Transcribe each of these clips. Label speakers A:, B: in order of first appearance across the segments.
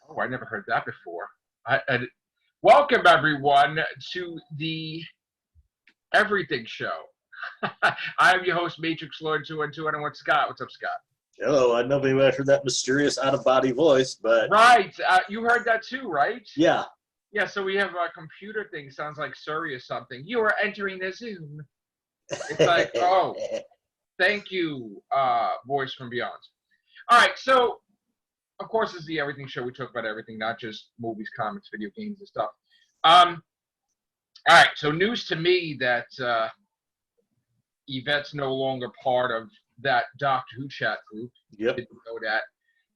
A: Oh, I never heard that before. Welcome, everyone, to the Everything Show. I'm your host, Matrix Lord 212, and I'm with Scott. What's up, Scott?
B: Hello, I never even heard that mysterious out-of-body voice, but...
A: Right. You heard that too, right?
B: Yeah.
A: Yeah, so we have a computer thing. Sounds like Surrey or something. You are entering the Zoom. It's like, oh, thank you, voice from beyond. All right, so... Of course, this is the Everything Show. We talk about everything, not just movies, comics, video games, and stuff. All right, so news to me that Yvette's no longer part of that Doctor Who chat group.
B: Yep.
A: Didn't know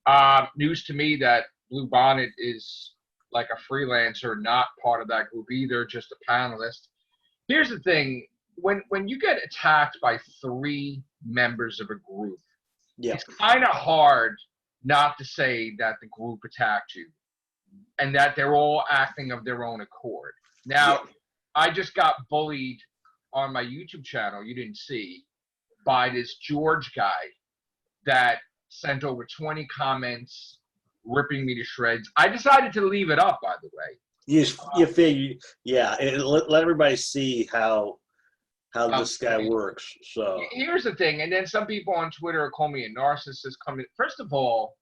A: that. News to me that Blue Bonnet is like a freelancer, not part of that group either, just a panelist. Here's the thing. When you get attacked by 3 members of a group, it's kind of hard not to say that the group attacked you and that they're all acting of their own accord. Now, I just got bullied on my YouTube channel, you didn't see, by this George guy that sent over 20 comments ripping me to shreds. I decided to leave it up, by the way.
B: You figure, let everybody see how this guy works. So
A: here's the thing, and then some people on Twitter call me a narcissist. First of all,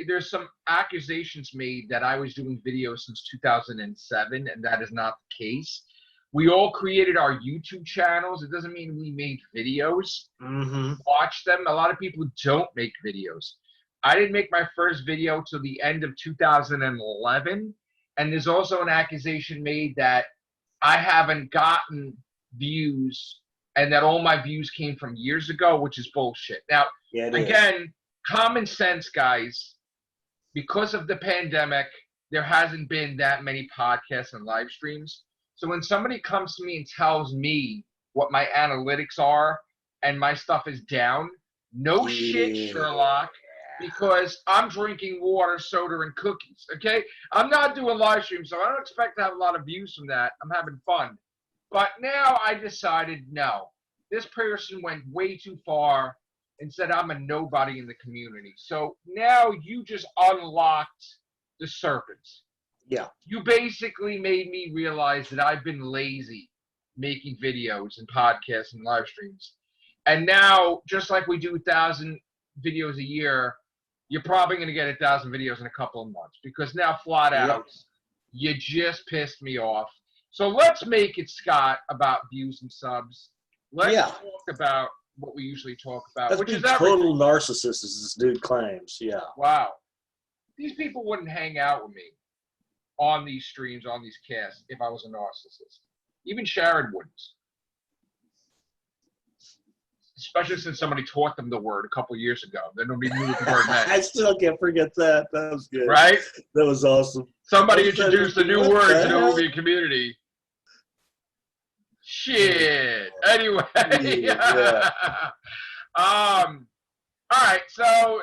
A: there's some accusations made that I was doing videos since 2007, and that is not the case. We all created our YouTube channels. It doesn't mean we made videos. Watch them. A lot of people don't make videos. I didn't make my first video till the end of 2011, and there's also an accusation made that I haven't gotten views and that all my views came from years ago, which is bullshit. Now, again, common sense, guys, because of the pandemic, there hasn't been that many podcasts and live streams. So when somebody comes to me and tells me what my analytics are and my stuff is down, no shit, Sherlock, because I'm drinking water, soda, and cookies, okay? I'm not doing live streams, so I don't expect to have a lot of views from that. I'm having fun. But now I decided, no, this person went way too far and said I'm a nobody in the community. So now you just unlocked the serpents.
B: Yeah.
A: You basically made me realize that I've been lazy making videos and podcasts and live streams. And now, just like we do 1,000 videos a year, you're probably going to get 1,000 videos in a couple of months because now flat out, you just pissed me off. So let's make it, Scott, about views and subs. Let's talk about what we usually talk about,
B: That's
A: which is
B: total narcissist, as this dude claims. Yeah.
A: Wow. These people wouldn't hang out with me on these streams, on these casts, if I was a narcissist. Even Sharon wouldn't. Especially since somebody taught them the word a couple years ago. Then nobody knew what the word meant.
B: I still can't forget that. That was good.
A: Right?
B: That was awesome.
A: Somebody introduced a new word to the movie community. Shit. Anyway. All right. So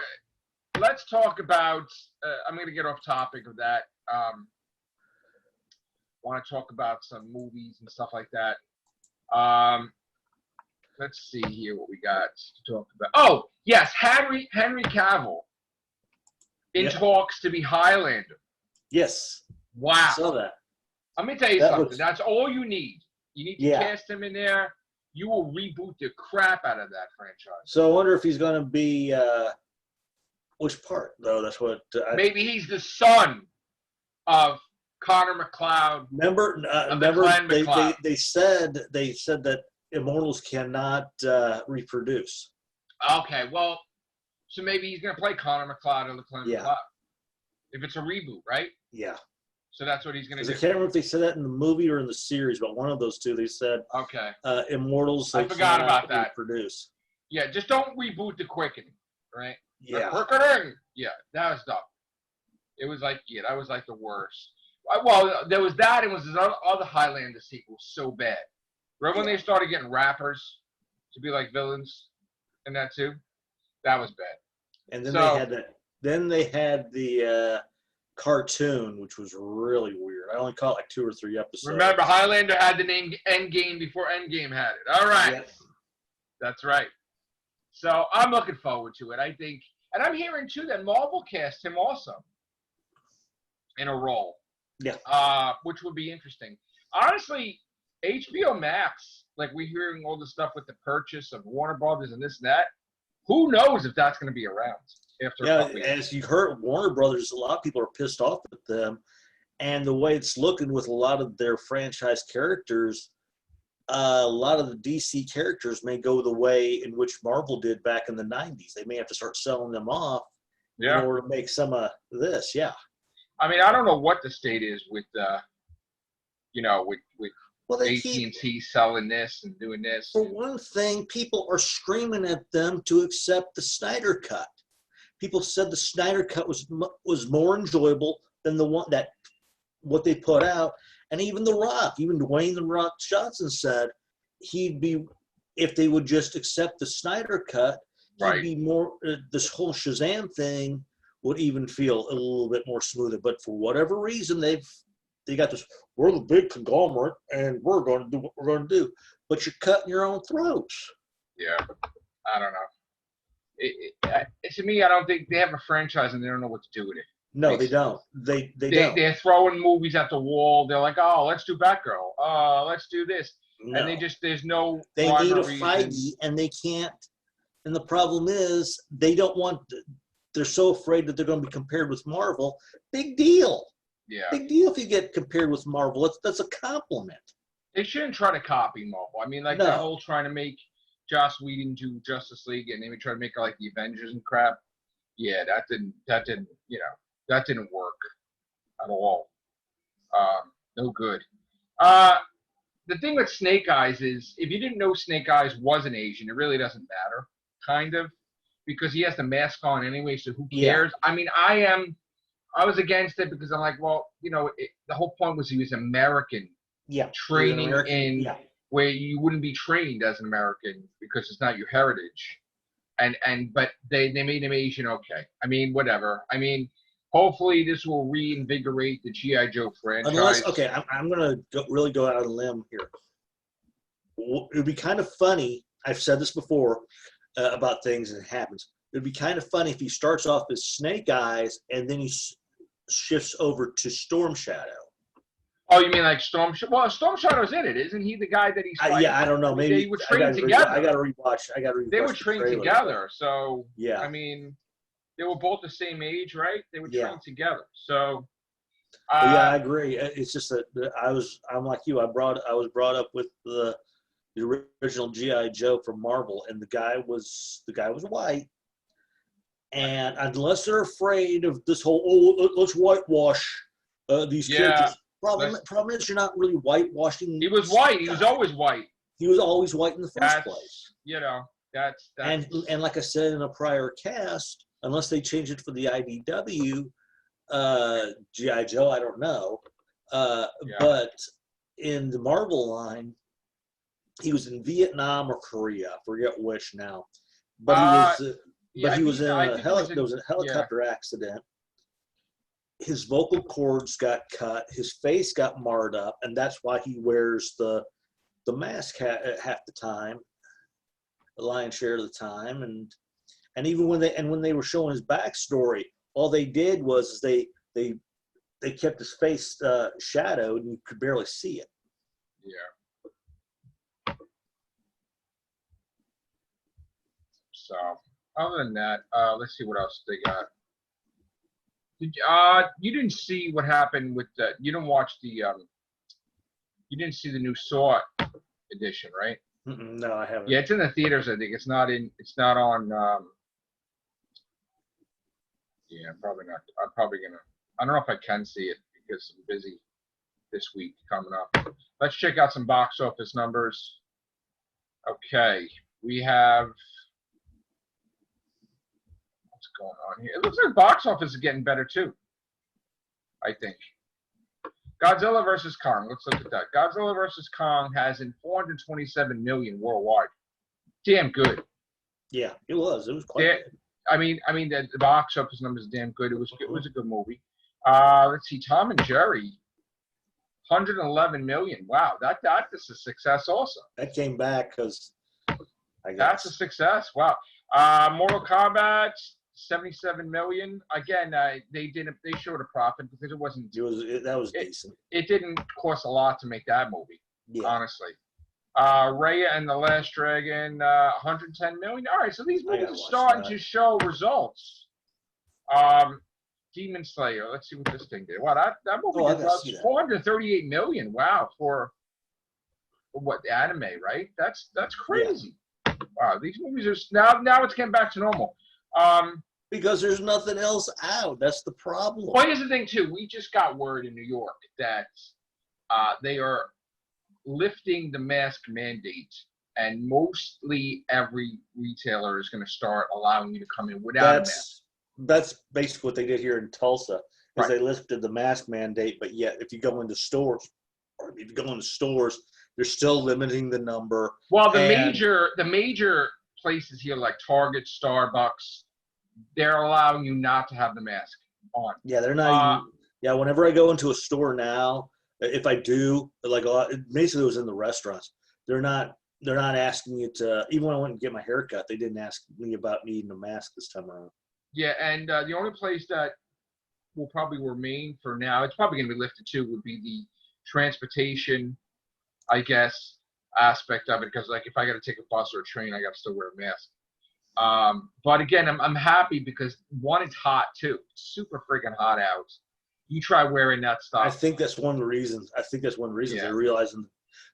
A: let's talk about. I'm going to get off topic of that. Want to talk about some movies and stuff like that. Let's see here what we got to talk about. Oh yes, Henry Cavill in talks to be Highlander.
B: Yes.
A: Wow.
B: I saw that.
A: Let me tell you something. That's all you need. You need to cast him in there. You will reboot the crap out of that franchise.
B: So I wonder if he's going to be which part though. That's what.
A: Maybe he's the son of Connor McLeod.
B: Remember they said that immortals cannot reproduce.
A: Okay, well, so maybe he's going to play Connor McLeod or the Clan McLeod. If it's a reboot, right?
B: Yeah. So
A: that's what he's going to do.
B: I can't remember if they said that in the movie or in the series, but one of those two they said.
A: Okay.
B: Immortals.
A: I forgot about that.
B: Reproduce.
A: Yeah, just don't reboot the Quickening, right?
B: Yeah.
A: The Quickening. Yeah, that was dumb. It was like, that was like the worst. Well, there was that, and was this other Highlander sequel so bad. Remember when they started getting rappers to be like villains in that too? That was bad.
B: And then they had the cartoon, which was really weird. I only caught like 2 or 3 episodes.
A: Remember, Highlander had the name Endgame before Endgame had it. All right. Yes. That's right. So I'm looking forward to it. I think, And I'm hearing too that Marvel cast him also in a role.
B: Yeah.
A: Which would be interesting. Honestly, HBO Max, like we're hearing all the stuff with the purchase of Warner Brothers and this and that. Who knows if that's going to be around after a couple years?
B: As you heard, Warner Brothers, a lot of people are pissed off at them, and the way it's looking with a lot of their franchise characters, a lot of the DC characters may go the way in which Marvel did back in the 90s. They may have to start selling them off in order to make some of this. Yeah.
A: I mean, I don't know what the state is with, with AT&T selling this and doing this.
B: For one thing, people are screaming at them to accept the Snyder Cut. People said the Snyder Cut was more enjoyable than the one that what they put out. And even The Rock, even Dwayne The Rock Johnson said he'd be, if they would just accept the Snyder Cut, he'd be more, this whole Shazam thing would even feel a little bit more smoother. But for whatever reason, they got this, we're the big conglomerate and we're going to do what we're going to do. But you're cutting your own throats.
A: Yeah, I don't know. To me, I don't think they have a franchise and they don't know what to do with it.
B: No, they don't. They don't.
A: They're throwing movies at the wall. They're like, oh, let's do Batgirl. Let's do this. No. And there's no.
B: They need a Feige, and they can't. And the problem is, they don't want. They're so afraid that they're going to be compared with Marvel. Big deal.
A: Yeah.
B: Big deal if you get compared with Marvel. That's a compliment.
A: They shouldn't try to copy Marvel. I mean, like the whole trying to make Joss Whedon do Justice League, and maybe try to make it like the Avengers and crap. Yeah, that didn't work at all. No good. The thing with Snake Eyes is, if you didn't know Snake Eyes was an Asian, it really doesn't matter, kind of, because he has the mask on anyway, so who cares? Yeah. I mean, I was against it because I'm like, well, the whole point was he was American.
B: Yeah.
A: Training in where you wouldn't be trained as an American because it's not your heritage. But they made him Asian, okay. I mean, whatever. I mean, hopefully this will reinvigorate the G.I. Joe franchise.
B: I'm going to really go out on a limb here. It would be kind of funny. I've said this before about things and it happens. It would be kind of funny if he starts off as Snake Eyes and then he shifts over to Storm Shadow.
A: Oh, you mean like Storm Shadow? Well, Storm Shadow's in it. Isn't he the guy that he's fighting?
B: Yeah, I don't know. Maybe
A: they were trained together.
B: I got to rewatch.
A: They were trained together. So,
B: yeah.
A: I mean, they were both the same age, right? They were trained together. So,
B: yeah, I agree. It's just that I'm like you. I was brought up with the original G.I. Joe from Marvel, and the guy was white. And unless they're afraid of this whole, let's whitewash these characters. Problem is, you're not really whitewashing.
A: He was white. He was always white.
B: He was always white in the first place.
A: That's
B: and like I said in a prior cast, unless they change it for the IDW, G.I. Joe, I don't know. But in the Marvel line, he was in Vietnam or Korea. I forget which now. But he was in a helicopter accident. His vocal cords got cut. His face got marred up, and that's why he wears the mask half the time, the lion's share of the time. And even when they were showing his backstory, all they did was they kept his face shadowed, and you could barely see it.
A: Yeah. So other than that, let's see what else they got. You didn't see what happened with the. You didn't watch the. You didn't see the new Saw edition, right?
B: No, I haven't.
A: Yeah, it's in the theaters. I think it's not in. It's not on. Yeah, probably not. I'm probably gonna. I don't know if I can see it because I'm busy this week coming up. Let's check out some box office numbers. Okay, we have. Going on here. It looks like box office is getting better too. I think. Godzilla vs. Kong. Let's look at that. Godzilla vs. Kong has in 427 million worldwide. Damn good.
B: Yeah, it was. It was quite good.
A: I mean, the box office numbers are damn good. It was a good movie. Let's see. Tom and Jerry. 111 million. Wow, that's a success also.
B: That came back because.
A: That's a success. Wow. Mortal Kombat. $77 million. Again, they showed a profit because it wasn't.
B: That was decent.
A: It didn't cost a lot to make that movie. Yeah. Honestly. Raya and the Last Dragon, 110 million. All right, so these movies are starting to show results. Demon Slayer. Let's see what this thing did. Wow, that movie did 438 million. Wow, for what, the anime, right? That's crazy. Yeah. Wow, these movies are now it's getting back to normal.
B: Because there's nothing else out. That's the problem.
A: Well, here's the thing too. We just got word in New York that they are lifting the mask mandate, and mostly every retailer is going to start allowing you to come in without a mask.
B: That's basically what they did here in Tulsa. Is They lifted the mask mandate, but yet if you go into stores, they're still limiting the number.
A: Well, the major places here like Target, Starbucks, they're allowing you not to have the mask on.
B: Yeah, they're not. Whenever I go into a store now, if I do, like basically it was in the restaurants, they're not asking you to. Even when I went and get my haircut, they didn't ask me about needing a mask this time around.
A: Yeah, and the only place that will probably remain for now, it's probably going to be lifted too, would be the transportation, I guess, aspect of it. Because like if I got to take a bus or a train, I got to still wear a mask. But again, I'm happy because one, it's hot too. It's super freaking hot out. You try wearing that stuff.
B: I think that's one of the reasons. They're realizing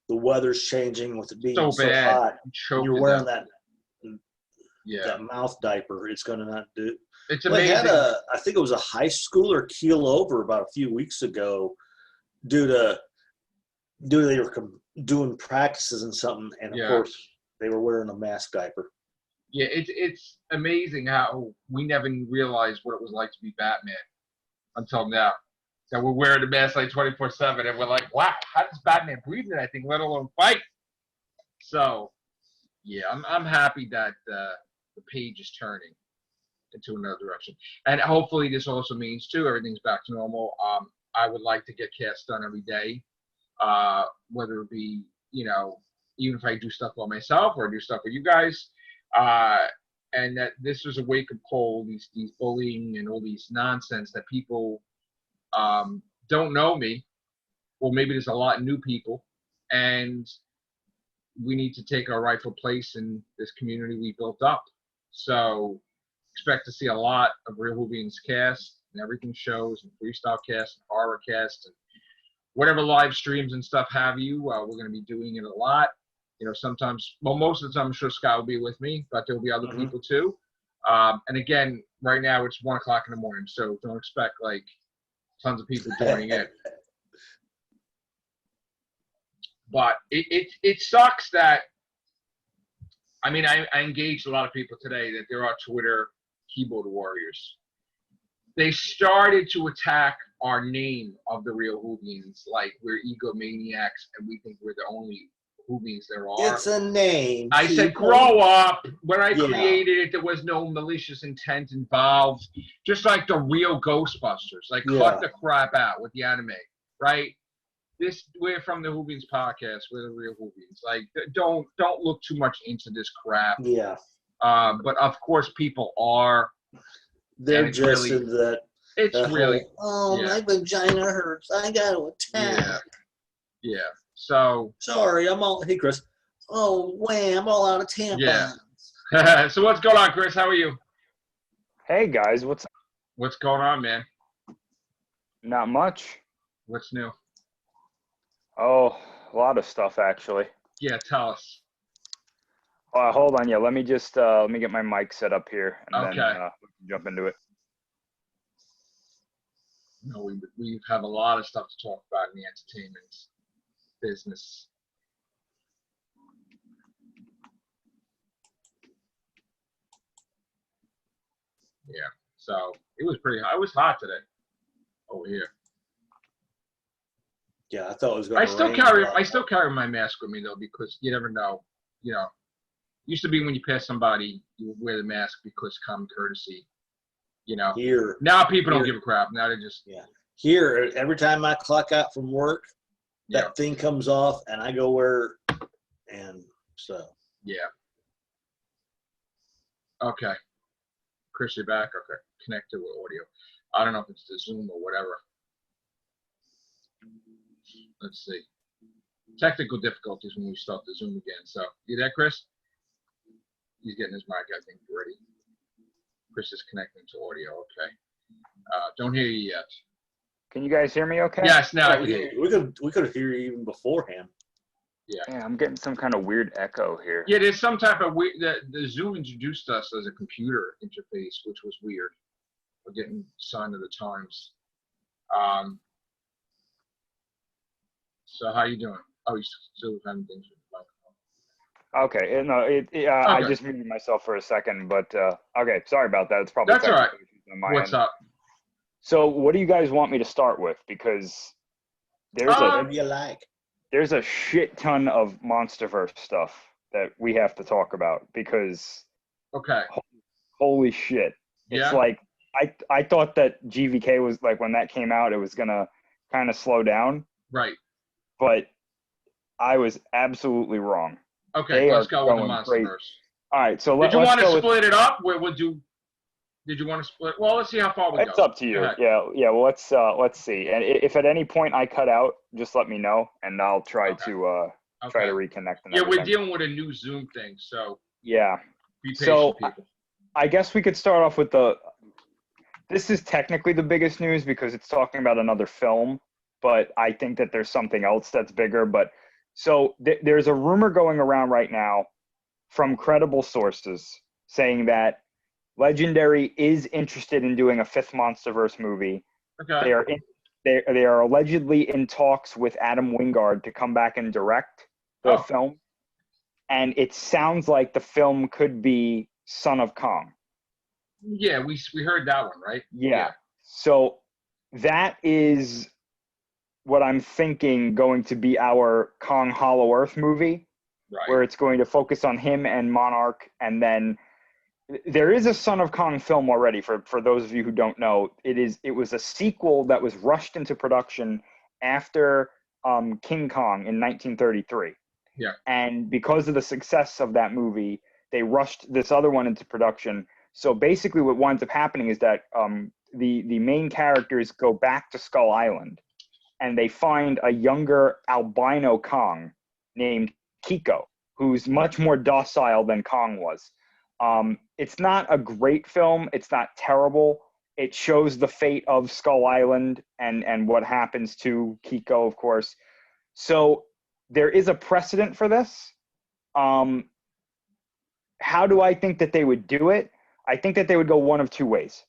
B: the weather's changing with it being so hot. You're wearing that mouth diaper. It's going to not do.
A: It's amazing.
B: I think it was a high schooler keel over about a few weeks ago due to they were doing practices and something, and of course they were wearing a mask diaper.
A: Yeah, it's amazing how we never realized what it was like to be Batman until now. That we're wearing a mask like 24/7, and we're like, wow, how does Batman breathe in that thing, let alone fight? So, yeah, I'm happy that the page is turning into another direction, and hopefully this also means too everything's back to normal. I would like to get casts done every day, whether it be even if I do stuff by myself or do stuff with you guys. And that this was a wake-up call, these bullying and all these nonsense that people don't know me. Well, maybe there's a lot of new people, and we need to take our rightful place in this community we built up. So expect to see a lot of Real Hoovians cast and everything shows and freestyle cast and horror cast and whatever live streams and stuff have you. We're going to be doing it a lot. Sometimes, well, most of the time, I'm sure Scott will be with me, but there'll be other people too. And again, right now it's 1 o'clock in the morning, so don't expect like tons of people joining in. But it sucks that, I mean, I engaged a lot of people today that there are Twitter keyboard warriors. They started to attack our name of the Real Hoovians, like we're egomaniacs and we think we're the only Hoovians there are.
B: It's a name.
A: I said, grow up. When I created it, there was no malicious intent involved. Just like the real Ghostbusters. Like, cut the crap out with the anime, right? We're from the Hoovians podcast. We're the Real Hoovians. Like, don't look too much into this crap.
B: Yeah.
A: But of course, people are.
B: They're just in that.
A: It's really.
B: My vagina hurts. I got to attack.
A: Yeah. So.
B: Sorry, hey, Chris. Oh, wham, I'm all out of tampons.
A: Yeah. So what's going on, Chris? How are you?
C: Hey, guys. What's
A: going on, man?
C: Not much.
A: What's new?
C: Oh, a lot of stuff, actually.
A: Yeah, tell us.
C: Hold on. Yeah, let me just let me get my mic set up here, and then we can jump into it.
A: No, we have a lot of stuff to talk about in the entertainment business. Yeah, so it was pretty hot. It was hot today over here.
B: Yeah, I thought it was going to rain.
A: I still carry my mask with me though, because you never know. Used to be when you pass somebody, you would wear the mask because common courtesy.
B: Here.
A: Now people don't give a crap. Now they just.
B: Yeah. Here, every time I clock out from work, that thing comes off, and I go where, and so.
A: Yeah. Okay. Chris, you're back? Okay. Connected with audio. I don't know if it's the Zoom or whatever. Let's see. Technical difficulties when we start the Zoom again. So, you there, Chris? He's getting his mic, I think, ready. Chris is connecting to audio. Okay. Don't hear you yet.
C: Can you guys hear me okay?
A: Yes, now I can hear you.
B: We could hear you even beforehand.
C: Yeah, I'm getting some kind of weird echo here.
A: Yeah, there's some type of weird. The Zoom introduced us as a computer interface, which was weird. We're getting sign of the times. So how you doing? Oh, you still having things with the microphone.
C: Okay, no,
A: Okay.
C: I just muted myself for a second, but okay, sorry about that. It's probably
A: That's all right.
C: on my
A: What's
C: end.
A: up?
C: So, what do you guys want me to start with? Because there's there's a shit ton of Monsterverse stuff that we have to talk about. Because holy shit, it's like I thought that GVK was like, when that came out, it was gonna kind of slow down.
A: Right.
C: But I was absolutely wrong.
A: Okay, let's go with the Monsterverse.
C: Crazy. All right, so
A: did you want to split it up? Did you want to split? Well, let's see how far we go.
C: It's up to you. Yeah. Well, let's see. And if at any point I cut out, just let me know, and I'll try to reconnect. And
A: yeah, we're dealing with a new Zoom thing, so
C: yeah.
A: Be patient, people.
C: I guess we could start off with this is technically the biggest news because it's talking about another film, but I think that there's something else that's bigger. But so there's a rumor going around right now from credible sources saying that Legendary is interested in doing a fifth Monsterverse movie.
A: Okay.
C: They are allegedly in talks with Adam Wingard to come back and direct the film, and it sounds like the film could be Son of Kong.
A: Yeah, we heard that one, right?
C: Yeah. So that is what I'm thinking going to be our Kong Hollow Earth movie,
A: right,
C: where it's going to focus on him and Monarch, and then there is a Son of Kong film already. For those of you who don't know, it was a sequel that was rushed into production after King Kong in 1933.
A: Yeah.
C: And because of the success of that movie, they rushed this other one into production. So basically what winds up happening is that the main characters go back to Skull Island, and they find a younger albino Kong named Kiko, who's much more docile than Kong was. It's not a great film. It's not terrible. It shows the fate of Skull Island and what happens to Kiko, of course. So there is a precedent for this. How do I think that they would do it? I think that they would go one of two ways.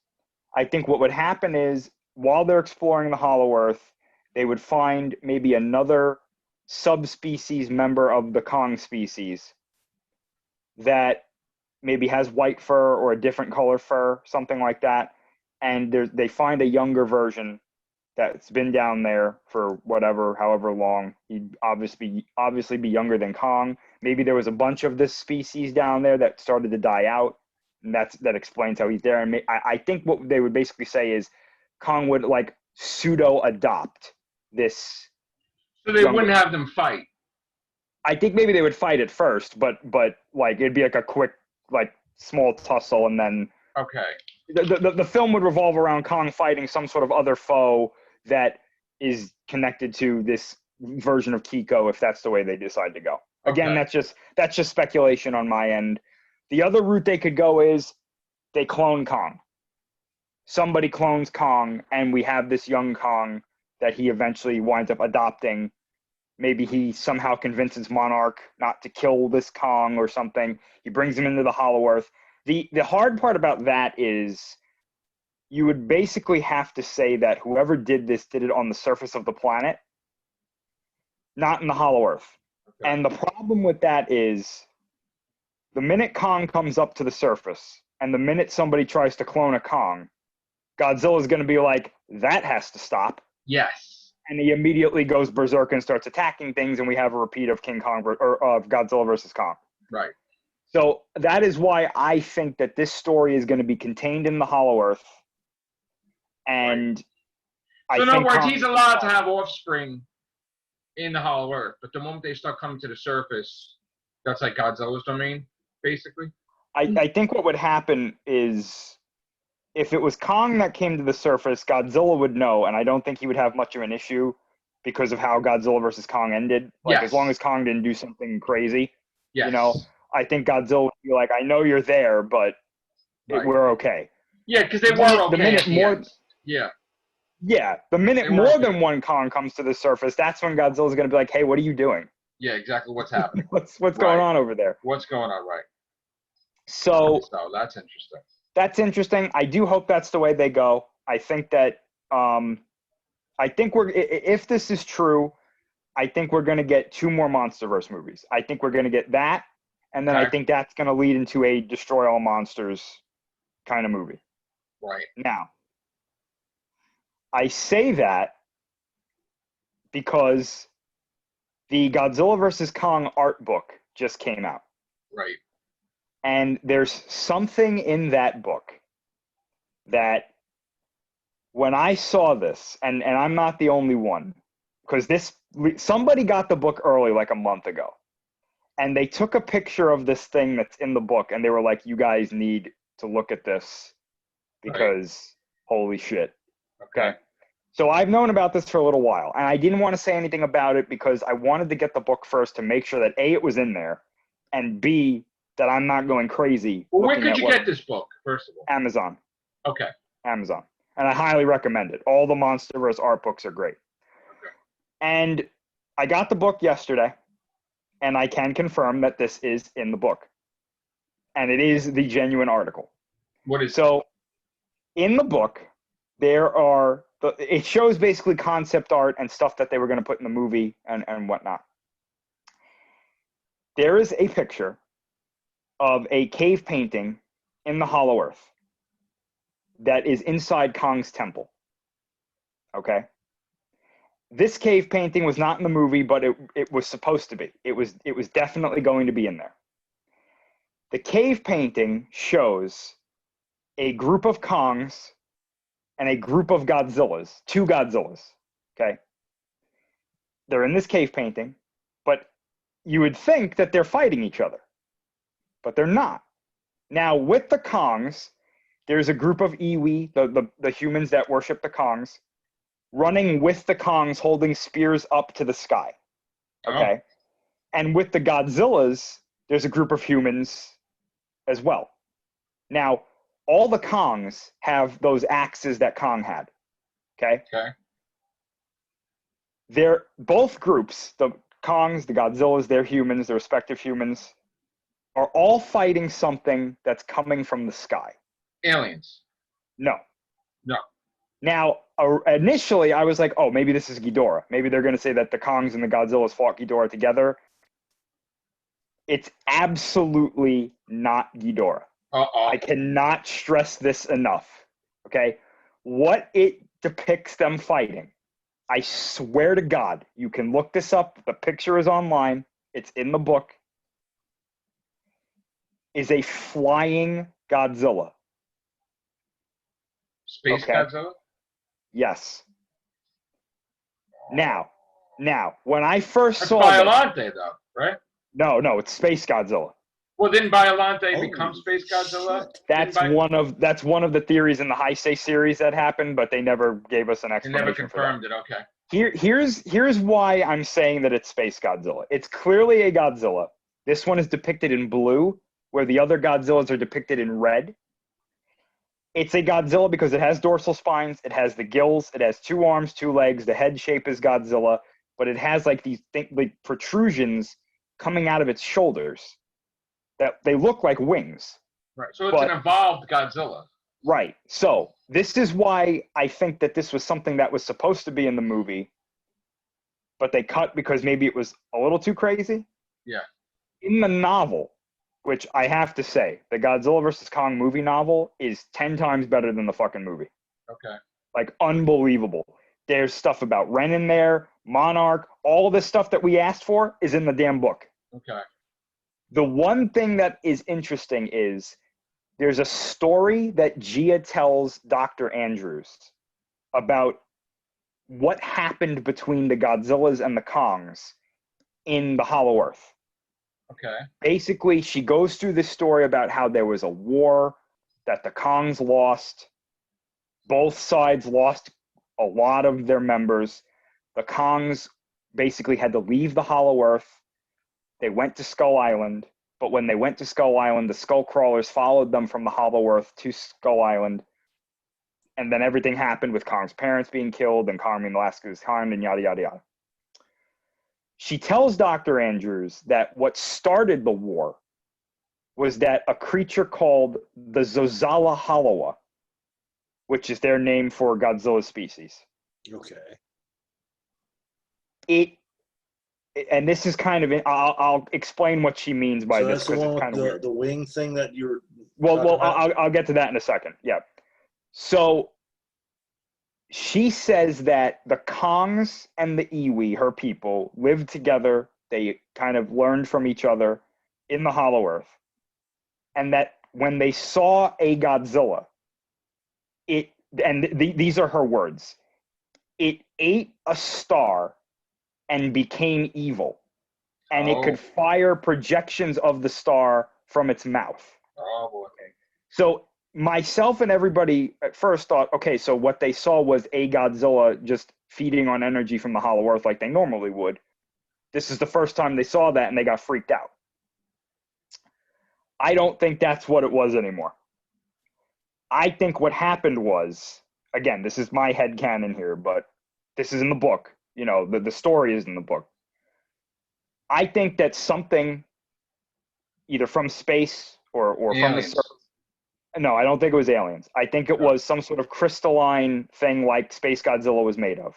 C: I think what would happen is while they're exploring the Hollow Earth, they would find maybe another subspecies member of the Kong species that maybe has white fur or a different color fur, something like that. And they find a younger version that's been down there for however long. He'd obviously be younger than Kong. Maybe there was a bunch of this species down there that started to die out, and that explains how he's there. And I think what they would basically say is Kong would like pseudo adopt this.
A: So they wouldn't have them fight.
C: I think maybe they would fight at first, but like it'd be like a quick, like small tussle, and then the film would revolve around Kong fighting some sort of other foe that is connected to this version of Kiko, if that's the way they decide to go. Again, that's just speculation on my end. The other route they could go is they clone Kong. Somebody clones Kong, and we have this young Kong that he eventually winds up adopting. Maybe he somehow convinces Monarch not to kill this Kong or something. He brings him into the Hollow Earth. The hard part about that is you would basically have to say that whoever did this did it on the surface of the planet, not in the Hollow Earth. Okay. And the problem with that is the minute Kong comes up to the surface and the minute somebody tries to clone a Kong, Godzilla's going to be like, that has to stop.
A: Yes.
C: And he immediately goes berserk and starts attacking things, and we have a repeat of King Kong or of Godzilla versus Kong.
A: Right.
C: So that is why I think that this story is going to be contained in the Hollow Earth. And
A: right. So in other words, he's allowed to have offspring in the Hollow Earth, but the moment they start coming to the surface, that's like Godzilla's domain, basically.
C: I think what would happen is if it was Kong that came to the surface, Godzilla would know, and I don't think he would have much of an issue because of how Godzilla versus Kong ended. Like,
A: Yes.
C: as long as Kong didn't do something crazy,
A: Yes.
C: you know, I think Godzilla would be like, I know you're there, but
A: Right.
C: we're okay.
A: Yeah, because they were okay
C: The minute
A: at the
C: more,
A: end. Yeah.
C: yeah, the minute
A: They were
C: more
A: okay.
C: than one Kong comes to the surface, that's when Godzilla's going to be like, hey, what are you doing?
A: Yeah, exactly. What's happening?
C: What's
A: Right.
C: going on over there?
A: What's going on, right?
C: So
A: That's interesting.
C: that's interesting. I do hope that's the way they go. I think that I think if this is true, I think we're going to get 2 more Monsterverse movies. I think we're going to get that, and then I think that's going to lead into a Destroy All Monsters kind of movie.
A: Right.
C: Now, I say that because the Godzilla vs. Kong art book just came out.
A: Right.
C: And there's something in that book that when I saw this, and I'm not the only one, because somebody got the book early like a month ago, and they took a picture of this thing that's in the book, and they were like, you guys need to look at this because holy shit. Okay. So I've known about this for a little while, and I didn't want to say anything about it because I wanted to get the book first to make sure that A, it was in there, and B, that I'm not going crazy.
A: Well, where could you get this book, first of all?
C: Amazon.
A: Okay.
C: Amazon. And I highly recommend it. All the Monsterverse art books are great.
A: Okay.
C: And I got the book yesterday, and I can confirm that this is in the book. And it is the genuine article.
A: What is
C: so? In the book, it shows basically concept art and stuff that they were going to put in the movie and whatnot. There is a picture of a cave painting in the Hollow Earth that is inside Kong's temple. Okay? This cave painting was not in the movie, but it was supposed to be. It was definitely going to be in there. The cave painting shows a group of Kongs and a group of Godzillas, 2 Godzillas, okay? They're in this cave painting, but you would think that they're fighting each other, but they're not. Now, with the Kongs, there's a group of Iwi, the humans that worship the Kongs, running with the Kongs holding spears up to the sky, okay? Oh. And with the Godzillas, there's a group of humans as well. Now, all the Kongs have those axes that Kong had, okay?
A: Okay.
C: They're both groups, the Kongs, the Godzillas, their humans, their respective humans, are all fighting something that's coming from the sky.
A: Aliens.
C: No.
A: No.
C: Now, initially, I was like, oh, maybe this is Ghidorah. Maybe they're going to say that the Kongs and the Godzillas fought Ghidorah together. It's absolutely not Ghidorah.
A: Uh-oh.
C: I cannot stress this enough, okay? What it depicts them fighting, I swear to God, you can look this up. The picture is online. It's in the book. Is a flying Godzilla.
A: Space Godzilla?
C: Yes. Now, when I first
A: That's
C: saw
A: Biollante, though, right?
C: No, it's Space Godzilla.
A: Well, didn't Biollante become Space Godzilla?
C: That's one of the theories in the Heisei series that happened, but they never gave us an explanation.
A: They never confirmed it. Okay.
C: Here's why I'm saying that it's Space Godzilla. It's clearly a Godzilla. This one is depicted in blue, where the other Godzillas are depicted in red. It's a Godzilla because it has dorsal spines, it has the gills, it has 2 arms, 2 legs, the head shape is Godzilla, but it has like these like protrusions coming out of its shoulders that they look like wings.
A: Right. So it's an evolved Godzilla.
C: Right. So this is why I think that this was something that was supposed to be in the movie, but they cut because maybe it was a little too crazy.
A: Yeah.
C: In the novel, which I have to say, the Godzilla vs. Kong movie novel is 10 times better than the fucking movie.
A: Okay.
C: Like, unbelievable. There's stuff about Ren in there, Monarch, all of this stuff that we asked for is in the damn book.
A: Okay.
C: The one thing that is interesting is there's a story that Gia tells Dr. Andrews about what happened between the Godzillas and the Kongs in the Hollow Earth.
A: Okay.
C: Basically, she goes through this story about how there was a war that the Kongs lost, Both sides lost a lot of their members. The Kongs basically had to leave the Hollow Earth. They went to Skull Island, but when they went to Skull Island, the Skull Crawlers followed them from the Hollow Earth to Skull Island. And then everything happened with Kong's parents being killed and Carmine Velasquez harmed and yada, yada, yada. She tells Dr. Andrews that what started the war was that a creature called the Zozala Halawa, which is their name for Godzilla species.
B: Okay.
C: And this is kind of, I'll explain what she means by
B: So
C: this
B: that's the
C: because
B: one
C: it's kind of
B: with
C: weird.
B: the wing thing that you're.
C: Well, I'll get to that in a second. Yeah. So she says that the Kongs and the Iwi, her people, lived together. They kind of learned from each other in the Hollow Earth. And that when they saw a Godzilla, these are her words, it ate a star and became evil. And it could fire projections of the star from its mouth.
A: Oh, boy. Okay.
C: So myself and everybody at first thought, okay, so what they saw was a Godzilla just feeding on energy from the Hollow Earth like they normally would. This is the first time they saw that and they got freaked out. I don't think that's what it was anymore. I think what happened was, again, this is my headcanon here, but this is in the book. You know, the story is in the book. I think that something either from space or from the surface. No, I don't think it was aliens. I think it was some sort of crystalline thing like Space Godzilla was made of.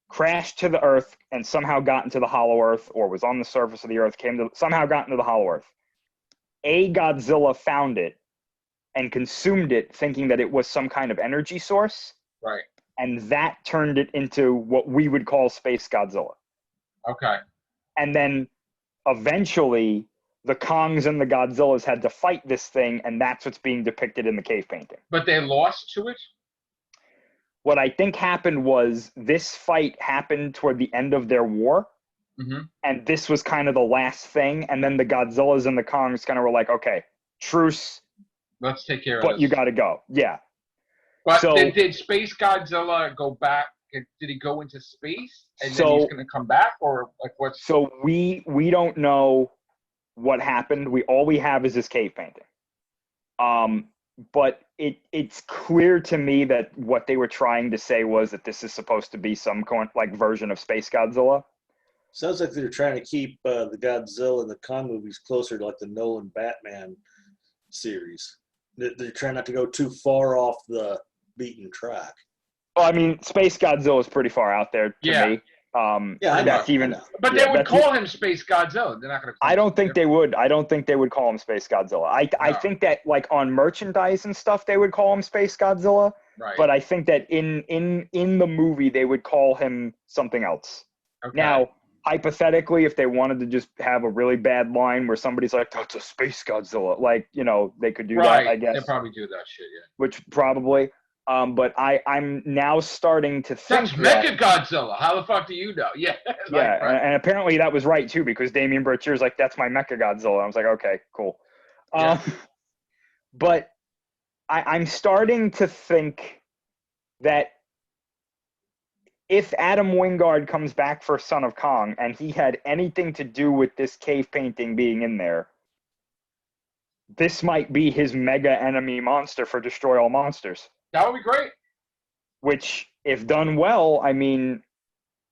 C: Crashed to the Earth and somehow got into the Hollow Earth, or was on the surface of the Earth, somehow got into the Hollow Earth. A Godzilla found it and consumed it, thinking that it was some kind of energy source.
A: Right.
C: And that turned it into what we would call Space Godzilla.
A: Okay.
C: And then eventually the Kongs and the Godzillas had to fight this thing, and that's what's being depicted in the cave painting.
A: But they lost to it?
C: What I think happened was this fight happened toward the end of their war, and this was kind of the last thing, and then the Godzillas and the Kongs kind of were like, okay, truce.
A: Let's take care of this.
C: But you got to go. Yeah.
A: But
C: so,
A: did Space Godzilla go back? Did he go into space and then he's going to come back, or like what's?
C: So we don't know what happened. All we have is this cave painting. But it's clear to me that what they were trying to say was that this is supposed to be some kind like version of Space Godzilla.
B: Sounds like they're trying to keep the Godzilla and the Kong movies closer to like the Nolan Batman series. They're trying not to go too far off the beaten track.
C: Well, I mean, Space Godzilla is pretty far out there to me.
B: Yeah,
C: that's
B: I know.
A: But they would call him Space Godzilla. They're not going to.
C: I don't think they would. I don't think they would call him Space Godzilla. I think that like on merchandise and stuff, they would call him Space Godzilla.
A: Right.
C: But I think that in the movie, they would call him something else.
A: Okay.
C: Now, hypothetically, if they wanted to just have a really bad line where somebody's like, "That's a Space Godzilla," like, you know, they could do that. I guess
A: they probably do that shit. Yeah.
C: Which probably. But I'm now starting to think
A: that's Mecha Godzilla. How the fuck do you know? Yeah.
C: Yeah, and apparently that was right too, because Damien Bertier's like, that's my Mecha Godzilla. I was like, okay, cool.
A: Yeah.
C: But I'm starting to think that if Adam Wingard comes back for Son of Kong and he had anything to do with this cave painting being in there, this might be his mega enemy monster for Destroy All Monsters.
A: That would be great.
C: Which, if done well, I mean,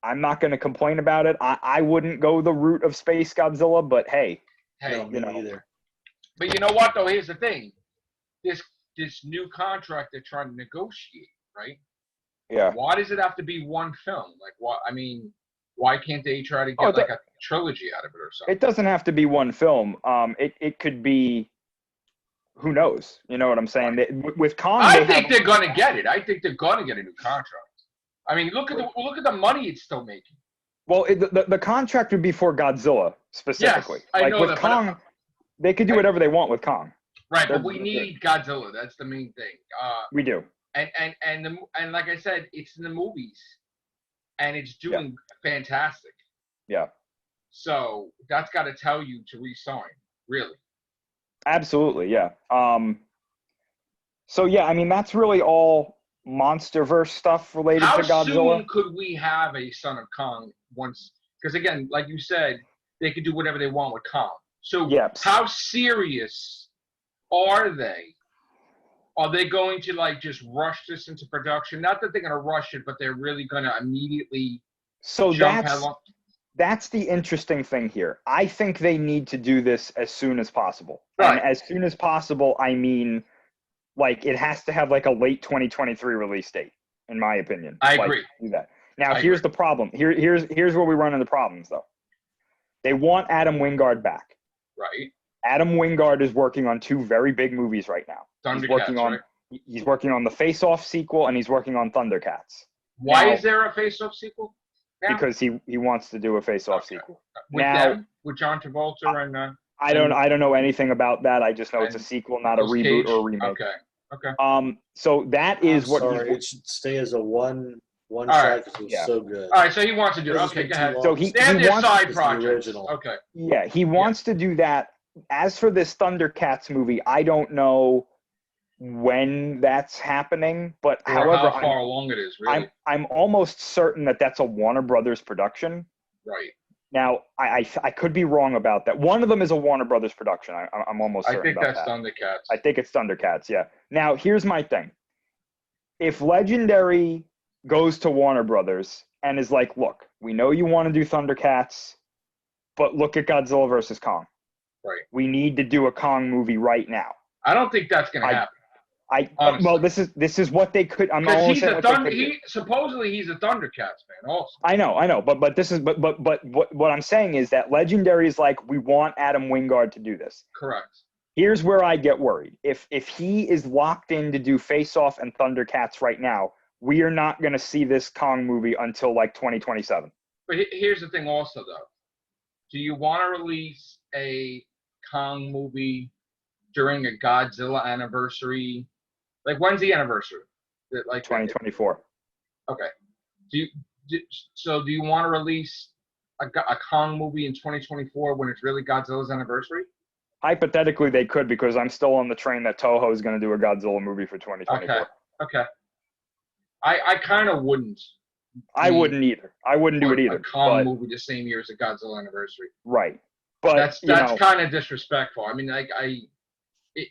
C: I'm not going to complain about it. I wouldn't go the route of Space Godzilla, but hey.
B: No, me neither.
A: But you know what, though? Here's the thing. This new contract they're trying to negotiate, right?
C: Yeah.
A: Why does it have to be one film? Like, what? I mean, why can't they try to get like a trilogy out of it or something?
C: It doesn't have to be one film. It could be. Who knows? You know what I'm saying? With Kong,
A: I think they're going to get it. I think they're going to get a new contract. I mean, look at the money it's still making.
C: Well, the contract would be for Godzilla specifically.
A: Yes, I know
C: with
A: that,
C: Kong, they could do whatever they want with Kong.
A: Right, but we need Godzilla. That's the main thing.
C: We do.
A: And like I said, it's in the movies, and it's doing fantastic.
C: Yeah.
A: So that's got to tell you to re-sign, really.
C: Absolutely, yeah. So yeah, I mean, that's really all Monsterverse stuff related
A: How
C: to Godzilla.
A: soon could we have a Son of Kong once? Because again, like you said, they could do whatever they want with Kong. So
C: Yep.
A: how serious are they? Are they going to like just rush this into production? Not that they're going to rush it, but they're really going to immediately jump headlong.
C: That's the interesting thing here. I think they need to do this as soon as possible.
A: Right.
C: And as soon as possible, I mean, like, it has to have like a late 2023 release date, in my opinion.
A: I agree.
C: Do that. Now, here's the problem. Here's where we run into problems, though. They want Adam Wingard back.
A: Right.
C: Adam Wingard is working on 2 very big movies right now. He's working on the Face Off sequel, and he's working on Thundercats.
A: Why is there a Face Off sequel? Now?
C: Because he wants to do a Face Off sequel.
A: With John Travolta and
C: I don't know anything about that. I just know it's a sequel, not a reboot or a remake.
A: Okay.
C: So that is what.
B: Sorry, it should stay as a one shot because it was so good.
A: All right, so he wants to do it. Okay, go ahead.
C: So he
A: wants side
B: the
A: projects.
B: original.
A: Okay.
C: Yeah, he wants to do that. As for this Thundercats movie, I don't know when that's happening, but
A: or
C: however,
A: how far along it is. Really,
C: I'm almost certain that that's a Warner Brothers production.
A: Right.
C: Now, I could be wrong about that. One of them is a Warner Brothers production. I'm almost certain.
A: I think that's Thundercats.
C: I think it's Thundercats, yeah. Now, here's my thing. If Legendary goes to Warner Brothers and is like, look, we know you want to do Thundercats, but look at Godzilla versus Kong.
A: Right.
C: We need to do a Kong movie right now.
A: I don't think that's going to happen.
C: Well, this is what they could. I'm not
A: he's a supposedly he's a Thundercats fan also.
C: I know, but what I'm saying is that Legendary is like, we want Adam Wingard to do this.
A: Correct.
C: Here's where I get worried. If he is locked in to do Face Off and Thundercats right now, we are not going to see this Kong movie until like 2027.
A: But here's the thing also though. Do you want to release a Kong movie during a Godzilla anniversary? Like, when's the anniversary? Like
C: 2024.
A: Okay. Do you want to release a Kong movie in 2024 when it's really Godzilla's anniversary?
C: Hypothetically, they could, because I'm still on the train that Toho is going to do a Godzilla movie for 2024.
A: Okay. I kind of wouldn't.
C: I wouldn't either. I wouldn't do it either.
A: A Kong movie the same year as the Godzilla anniversary.
C: Right. But
A: that's kind of disrespectful. I mean,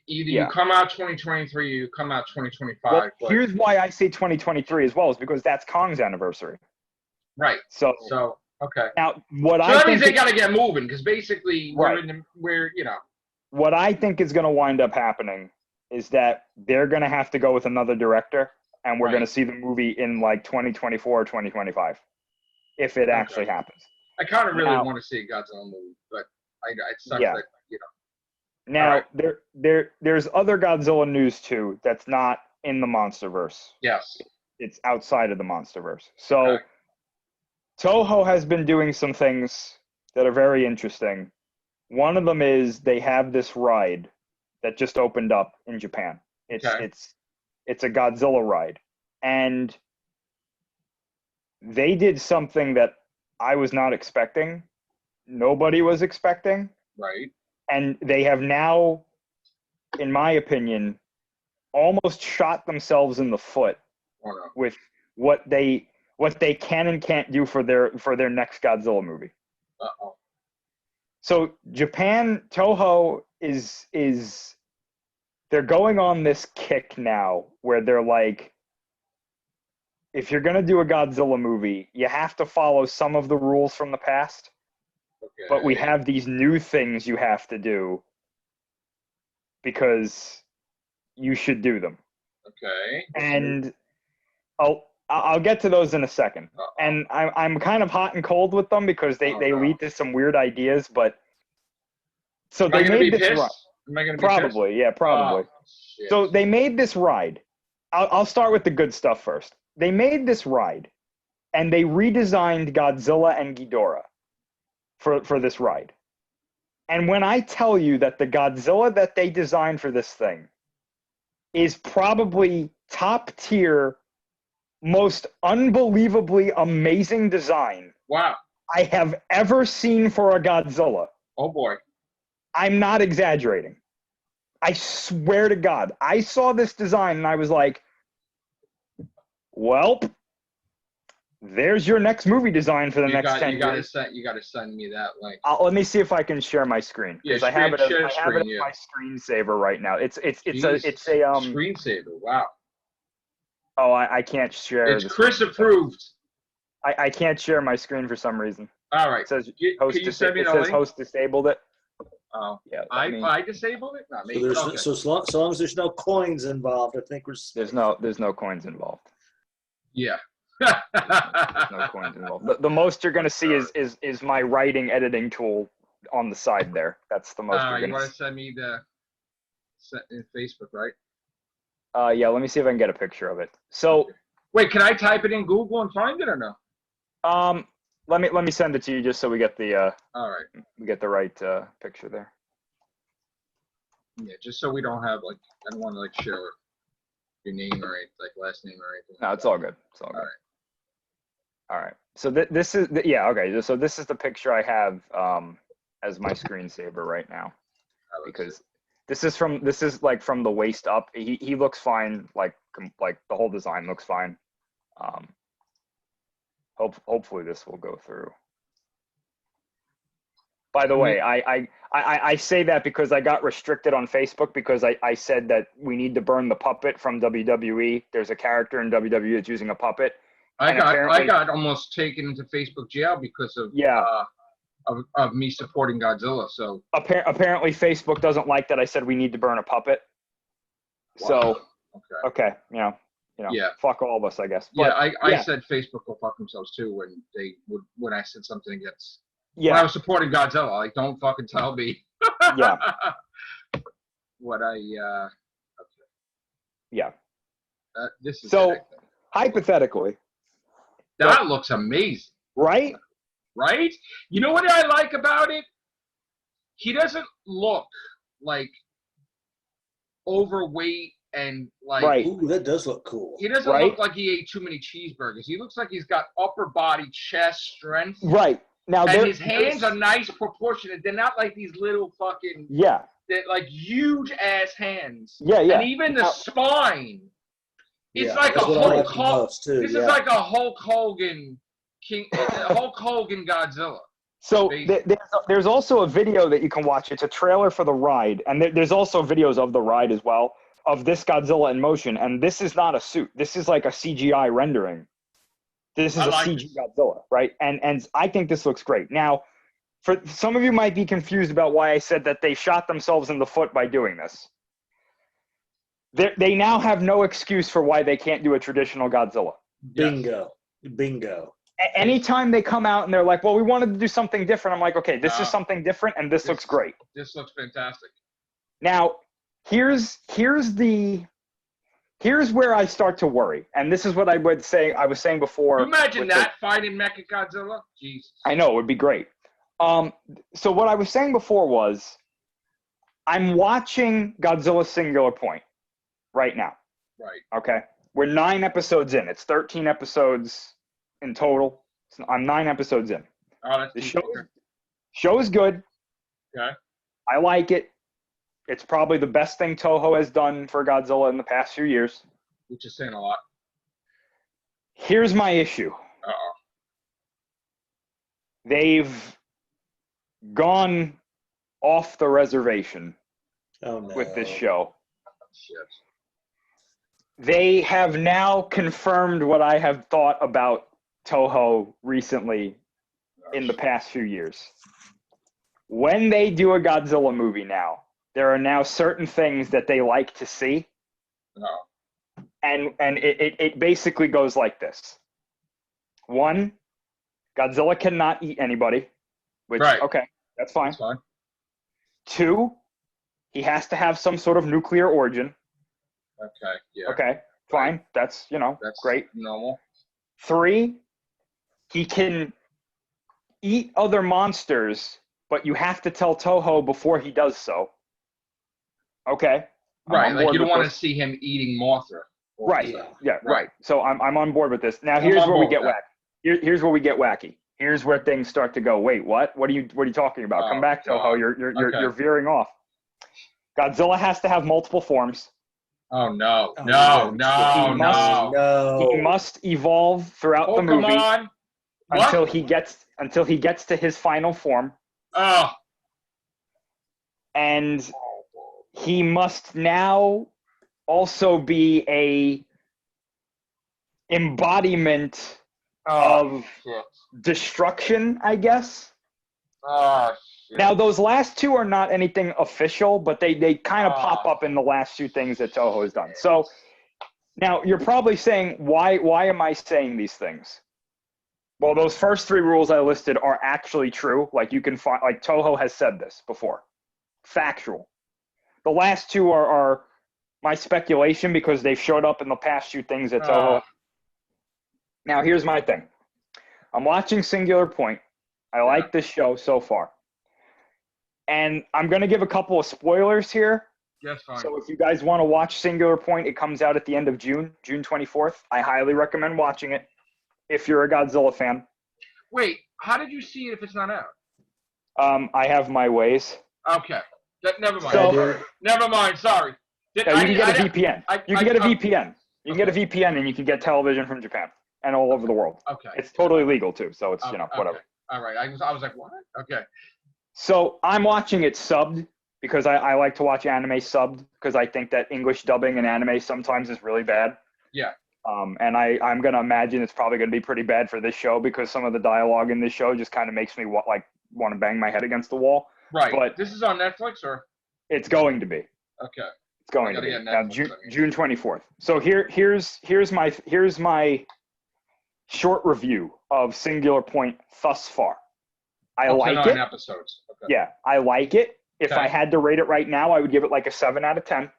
A: you come out 2023 or you come out 2025.
C: Well, here's why I say 2023 as well, is because that's Kong's anniversary.
A: Right.
C: So
A: okay.
C: Now,
A: that means they got to get moving, because basically we're
C: What I think is going to wind up happening is that they're going to have to go with another director, and we're going to see the movie in like 2024 or 2025, if it actually happens.
A: I kind of really want to see a Godzilla movie, but it sucks that,
C: Now, there's other Godzilla news, too, that's not in the Monsterverse.
A: Yes.
C: It's outside of the Monsterverse. So, Toho has been doing some things that are very interesting. One of them is they have this ride that just opened up in Japan. It's a Godzilla ride. And they did something that I was not expecting. Nobody was expecting.
A: Right.
C: And they have now, in my opinion, almost shot themselves in the foot with what they can and can't do for their next Godzilla movie.
A: Uh-oh.
C: So Japan, Toho is they're going on this kick now where they're like, if you're going to do a Godzilla movie, you have to follow some of the rules from the past. Okay. But we have these new things you have to do because you should do them.
A: Okay.
C: And I'll get to those in a second. And I'm kind of hot and cold with them because they lead to some weird ideas. But so they made this ride.
A: Am I going to be
C: probably
A: pissed?
C: Yeah, probably. So they made this ride. I'll start with the good stuff first. They made this ride, and they redesigned Godzilla and Ghidorah for this ride. And when I tell you that the Godzilla that they designed for this thing is probably top tier, most unbelievably amazing design I have ever seen for a Godzilla.
A: Oh boy.
C: I'm not exaggerating. I swear to God. I saw this design and I was like, Well, there's your next movie design for the next 10 years.
A: You gotta send me that link.
C: Let me see if I can share my screen because I have it as my screensaver right now. It's a
A: screensaver. Wow.
C: Oh, I can't share.
A: It's Chris approved.
C: I can't share my screen for some reason.
A: All right.
C: It says
A: can you send me the link?
C: host disabled it.
A: Oh,
C: yeah.
A: I disabled it. Not me.
B: So so long as there's no coins involved, I think we're.
C: There's no coins involved.
A: Yeah.
C: There's no coins involved. The most you're going to see is my writing editing tool on the side there. That's the most you're going to see.
A: You want to send me in Facebook, right?
C: Yeah, let me see if I can get a picture of it. So
A: wait, can I type it in Google and find it or no?
C: Let me send it to you just so we get the
A: all right.
C: We get the right picture there.
A: Yeah, just so we don't have I don't want to share your name or last name or anything.
C: No, it's all good. It's all good. All right. So this is okay. So this is the picture I have as my screensaver right now, because this is from the waist up. He looks fine. Like the whole design looks fine. Hopefully this will go through. By the way, I say that because I got restricted on Facebook because I said that we need to burn the puppet from WWE. There's a character in WWE that's using a puppet.
A: I got almost taken into Facebook jail because of me supporting Godzilla. So
C: apparently Facebook doesn't like that I said we need to burn a puppet. Wow. So okay, yeah, fuck all of us, I guess. But,
A: I said Facebook will fuck themselves too when I said something against. Yeah. When I was supporting Godzilla, don't fucking tell me.
C: Yeah.
A: What I
C: Yeah.
A: This is
C: so hypothetically.
A: That looks amazing.
C: Right?
A: Right? You know what I like about it? He doesn't look overweight and
C: right.
B: Ooh, that does look cool.
A: He doesn't look like he ate too many cheeseburgers. He looks like he's got upper body, chest strength.
C: Right. Now,
A: and his hands are nice proportionate. They're not like these little fucking they're huge ass hands.
C: Yeah, yeah.
A: And even the spine. It's like a Hulk Hogan. This is like a Hulk Hogan Hulk Hogan Godzilla.
C: So there's also a video that you can watch. It's a trailer for the ride, and there's also videos of the ride as well of this Godzilla in motion. And this is not a suit. This is like a CGI rendering. This is a CG Godzilla, right? And I think this looks great. Now, for some of you might be confused about why I said that they shot themselves in the foot by doing this. They now have no excuse for why they can't do a traditional Godzilla.
B: Bingo. Bingo.
C: Anytime they come out and they're like, well, we wanted to do something different, I'm like, okay, this is something different, and this looks great.
A: This looks fantastic.
C: Now, here's where I start to worry, and this is what I was saying before.
A: Can you imagine that fighting Mecha Godzilla? Jesus.
C: I know, it would be great. So what I was saying before was, I'm watching Godzilla Singular Point right now.
A: Right.
C: Okay. We're 9 episodes in. It's 13 episodes in total. So I'm 9 episodes in.
A: Oh, that's
C: the show is good.
A: Okay.
C: I like it. It's probably the best thing Toho has done for Godzilla in the past few years.
A: Which is saying a lot.
C: Here's my issue.
A: Uh-oh.
C: They've gone off the reservation with this show.
A: Shit.
C: They have now confirmed what I have thought about Toho recently in the past few years. When they do a Godzilla movie now, there are now certain things that they like to see.
A: No.
C: And it basically goes like this. 1, Godzilla cannot eat anybody, which, okay, that's fine.
A: That's fine.
C: 2, he has to have some sort of nuclear origin.
A: Okay, yeah.
C: Okay, fine. That's,
A: that's
C: great.
A: Normal.
C: 3, he can eat other monsters, but you have to tell Toho before he does so. Okay.
A: Right, you don't want to see him eating Mothra.
C: Right. Yeah, right. So I'm on board with this. Now here's where we get wacky. Here's where we get wacky. Here's where things start to go, wait, what? What are you talking about? Come back, Toho. You're veering off. Godzilla has to have multiple forms.
A: Oh no!
B: Oh,
A: No!
B: no,
A: No! No!
B: no.
C: He must evolve throughout
A: Oh
C: the
A: come
C: movie
A: on!
C: until
A: What?
C: he gets to his final form,
A: Oh.
C: and he must now also be a embodiment
A: Oh
C: of
A: shit!
C: destruction, I guess.
A: Oh shit!
C: Now, those last two are not anything official, but they kind of pop
A: Oh.
C: up in the last few things that Toho has done. So now you're probably saying, why am I saying these things? Well, those first three rules I listed are actually true. Like you can find, like Toho has said this before, factual. The last two are my speculation because they've showed up in the past few things that Toho. Now, here's my thing. I'm watching Singular Point. I like this show so far. And I'm going to give a couple of spoilers here.
A: Yes, fine.
C: So if you guys want to watch Singular Point, it comes out at the end of June, June 24th. I highly recommend watching it if you're a Godzilla fan.
A: Wait, how did you see it if it's not out?
C: I have my ways.
A: Okay. Never mind.
C: So-
A: Never mind. Sorry.
C: Yeah, you can get a VPN. You can get a VPN. You can get a VPN and you can get television from Japan and all over the world.
A: Okay.
C: It's totally legal too, so it's, whatever.
A: Okay. All right. I was like, what? Okay.
C: So I'm watching it subbed because I like to watch anime subbed because I think that English dubbing in anime sometimes is really bad.
A: Yeah.
C: And I'm going to imagine it's probably going to be pretty bad for this show because some of the dialogue in this show just kind of makes me want to bang my head against the wall.
A: Right.
C: But
A: this is on Netflix or?
C: It's going to be.
A: Okay.
C: It's going to be. Now,
A: June
C: 24th. So here's my short review of Singular Point thus far. I like it.
A: Episodes. Okay.
C: Yeah, I like it. If
A: Okay.
C: I had to rate it right now, I would give it like a 7 out of 10.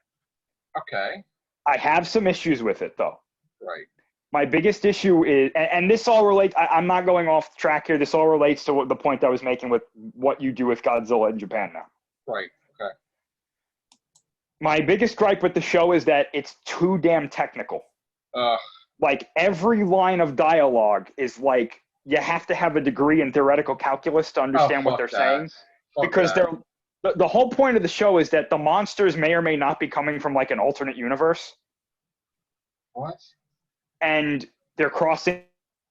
A: Okay.
C: I have some issues with it though.
A: Right.
C: My biggest issue is, and this all relates, I'm not going off track here. This all relates to the point I was making with what you do with Godzilla in Japan now.
A: Right. Okay.
C: My biggest gripe with the show is that it's too damn technical. Like every line of dialogue is like, you have to have a degree in theoretical calculus to understand what they're saying. Because the whole point of the show is that the monsters may or may not be coming from like an alternate universe.
A: What?
C: And they're crossing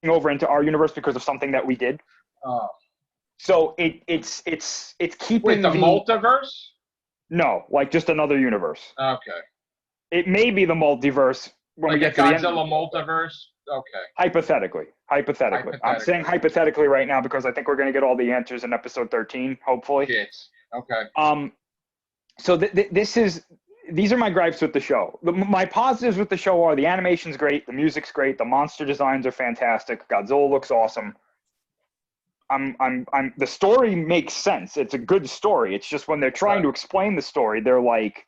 C: over into our universe because of something that we did.
A: Oh.
C: So it's keeping
A: Wait, the multiverse?
C: No, like just another universe.
A: Okay.
C: It may be the multiverse when we get to the end.
A: Godzilla multiverse? Okay.
C: Hypothetically. I'm saying hypothetically right now because I think we're going to get all the answers in episode 13, hopefully.
A: Yes. Okay.
C: So these are my gripes with the show. My positives with the show are the animation's great, the music's great, the monster designs are fantastic, Godzilla looks awesome. The story makes sense. It's a good story. It's just when they're trying to explain the story, they're like,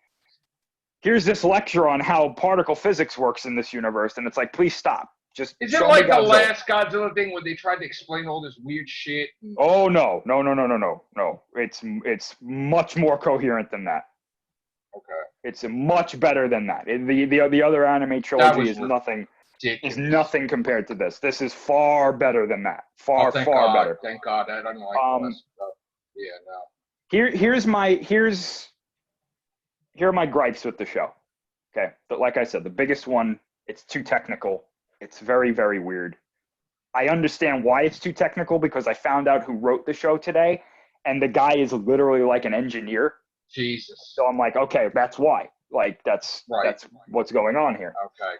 C: here's this lecture on how particle physics works in this universe, and it's like, please stop. Just
A: is it like the last Godzilla thing where they tried to explain all this weird shit?
C: Oh no. It's much more coherent than that.
A: Okay.
C: It's much better than that. The other anime trilogy is nothing. Is nothing compared to this. This is far better than that. Far better.
A: Thank God. I don't like this stuff. Yeah, no.
C: Here are my gripes with the show. Okay, but like I said, the biggest one, it's too technical. It's very, very weird. I understand why it's too technical because I found out who wrote the show today, and the guy is literally like an engineer.
A: Jesus.
C: So I'm like, okay, that's why. Like that's what's going on here.
A: Okay.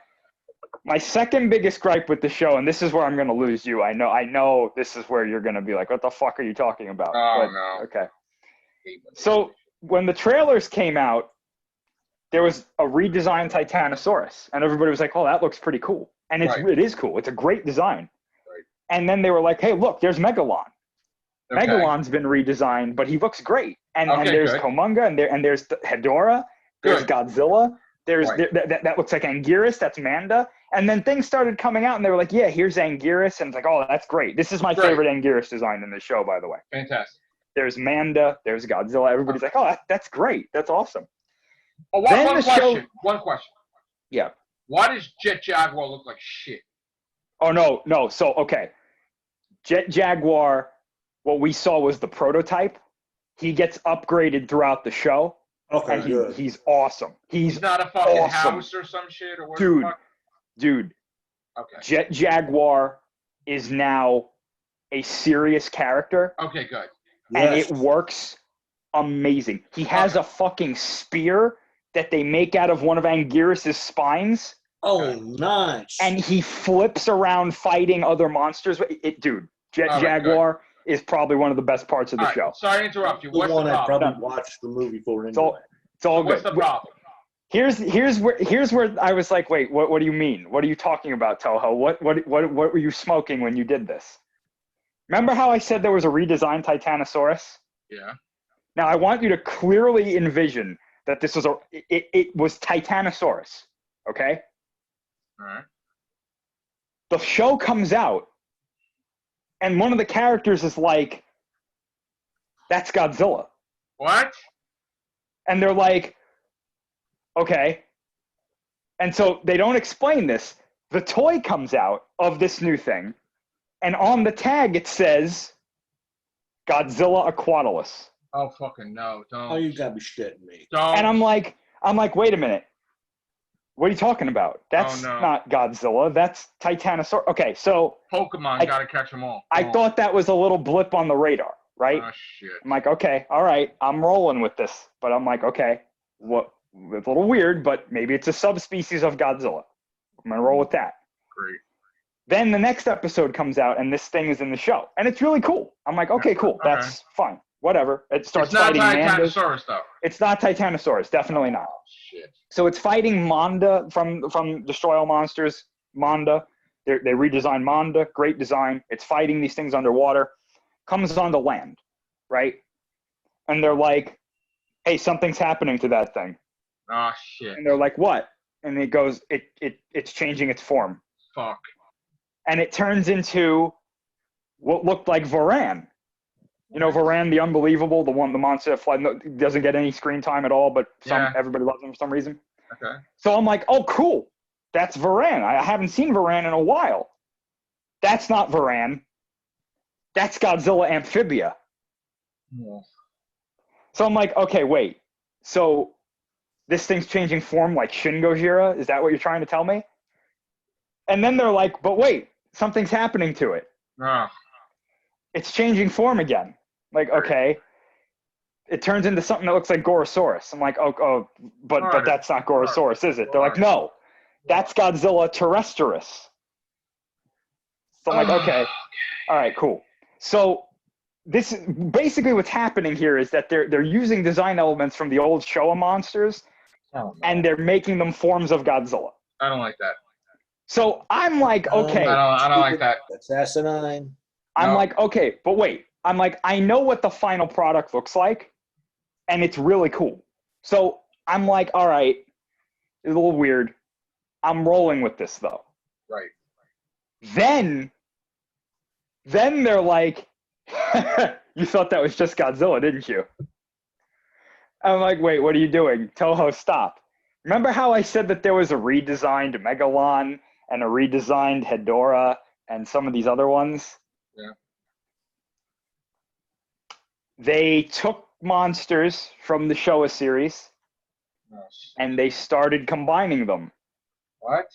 C: My second biggest gripe with the show, and this is where I'm going to lose you. I know this is where you're going to be like, what the fuck are you talking about?
A: Oh, no.
C: Okay. So when the trailers came out, there was a redesigned Titanosaurus, and everybody was like, oh, that looks pretty cool. And it is cool. It's a great design.
A: Right.
C: And then they were like, hey, look, there's Megalon.
A: Okay.
C: Megalon's been redesigned, but he looks great. And there's Komunga, and there's Hedorah, there's Godzilla. There's that looks like Anguirus, that's Manda. And then things started coming out, and they were like, yeah, here's Anguirus. And it's like, oh, that's great. This is my favorite Anguirus design in the show, by the way.
A: Fantastic.
C: There's Manda, there's Godzilla. Everybody's like, oh, that's great. That's awesome.
A: Oh, one question.
C: Yeah.
A: Why does Jet Jaguar look like shit?
C: Oh, no. So, okay. Jet Jaguar, what we saw was the prototype. He gets upgraded throughout the show.
B: Okay,
C: and
B: good.
C: he's awesome. He's
A: It's not a fucking
C: awesome.
A: house or some shit or what
C: Dude.
A: the fuck?
C: Dude,
A: Okay.
C: Jet Jaguar is now a serious character,
A: Okay, good.
C: and
B: Yes.
C: it works amazing. He has a fucking spear that they make out of one of Anguirus' spines,
B: Oh, nice.
C: and he flips around fighting other monsters. Dude, Jet
A: All right,
C: Jaguar is probably one of the best parts of the
A: All right,
C: show.
A: sorry to interrupt you.
B: the
A: What's
B: one
A: the
B: I
A: problem?
B: probably watched the movie for
C: It's all,
B: anyway.
C: it's all
A: What's
C: good.
A: the problem?
C: Here's where I was like, wait, what do you mean? What are you talking about, Toho? What were you smoking when you did this? Remember how I said there was a redesigned Titanosaurus?
A: Yeah.
C: Now I want you to clearly envision that this was it was Titanosaurus, okay?
A: All right.
C: The show comes out, and one of the characters is like, that's Godzilla.
A: What?
C: And they're like, okay. And so they don't explain this. The toy comes out of this new thing, and on the tag it says Godzilla Aquatilus.
A: Oh fucking no! Don't.
B: Oh, you gotta be shitting me.
A: Don't.
C: And I'm like, wait a minute. What are you talking about? That's
A: no.
C: not Godzilla. That's Titanosaurus. Okay, so
A: Pokemon gotta catch them all.
C: I thought that was a little blip on the radar, right?
A: Oh shit.
C: I'm like, okay, all right, I'm rolling with this. But I'm like, okay, what? It's a little weird, but maybe it's a subspecies of Godzilla. I'm gonna roll with that.
A: Great.
C: Then the next episode comes out, and this thing is in the show, and it's really cool. I'm like, okay, cool,
A: Okay.
C: that's fine, whatever. It starts
A: It's not
C: fighting Mandas.
A: Titanosaurus though.
C: It's not Titanosaurus, definitely not.
A: Oh shit.
C: So it's fighting Manda from Destroy All Monsters. Manda, they redesigned Manda, great design. It's fighting these things underwater. Comes onto land, right? And they're like, hey, something's happening to that thing.
A: Oh shit.
C: And they're like, what? And it goes, it's changing its form.
A: Fuck.
C: And it turns into what looked like Varan. You know, Varan the Unbelievable, the monster that flies, doesn't get any screen time at all, but everybody loves him for some reason.
A: Okay.
C: So I'm like, oh, cool. That's Varan. I haven't seen Varan in a while. That's not Varan. That's Godzilla Amphibia.
A: Yeah.
C: So I'm like, okay, wait. So this thing's changing form like Shin Gojira? Is that what you're trying to tell me? And then they're like, but wait, something's happening to it.
A: Oh.
C: It's changing form again. Like, okay. It turns into something that looks like Gorosaurus. I'm like, but that's not Gorosaurus, is it? They're like, no, that's Godzilla terrestris. So I'm like, okay, all right, cool. So this is basically what's happening here is that they're using design elements from the old Showa monsters, and they're making them forms of Godzilla.
A: I don't like that.
C: So I'm like, okay.
A: I don't like that.
B: That's asinine.
C: I'm
A: No.
C: like, okay, but wait. I'm like, I know what the final product looks like, and it's really cool. So I'm like, all right, it's a little weird. I'm rolling with this though.
A: Right.
C: Then they're like, you thought that was just Godzilla, didn't you? I'm like, wait, what are you doing? Toho, stop. Remember how I said that there was a redesigned Megalon and a redesigned Hedorah and some of these other ones?
A: Yeah.
C: They took monsters from the Showa series
A: Oh, shit.
C: and they started combining them.
A: What?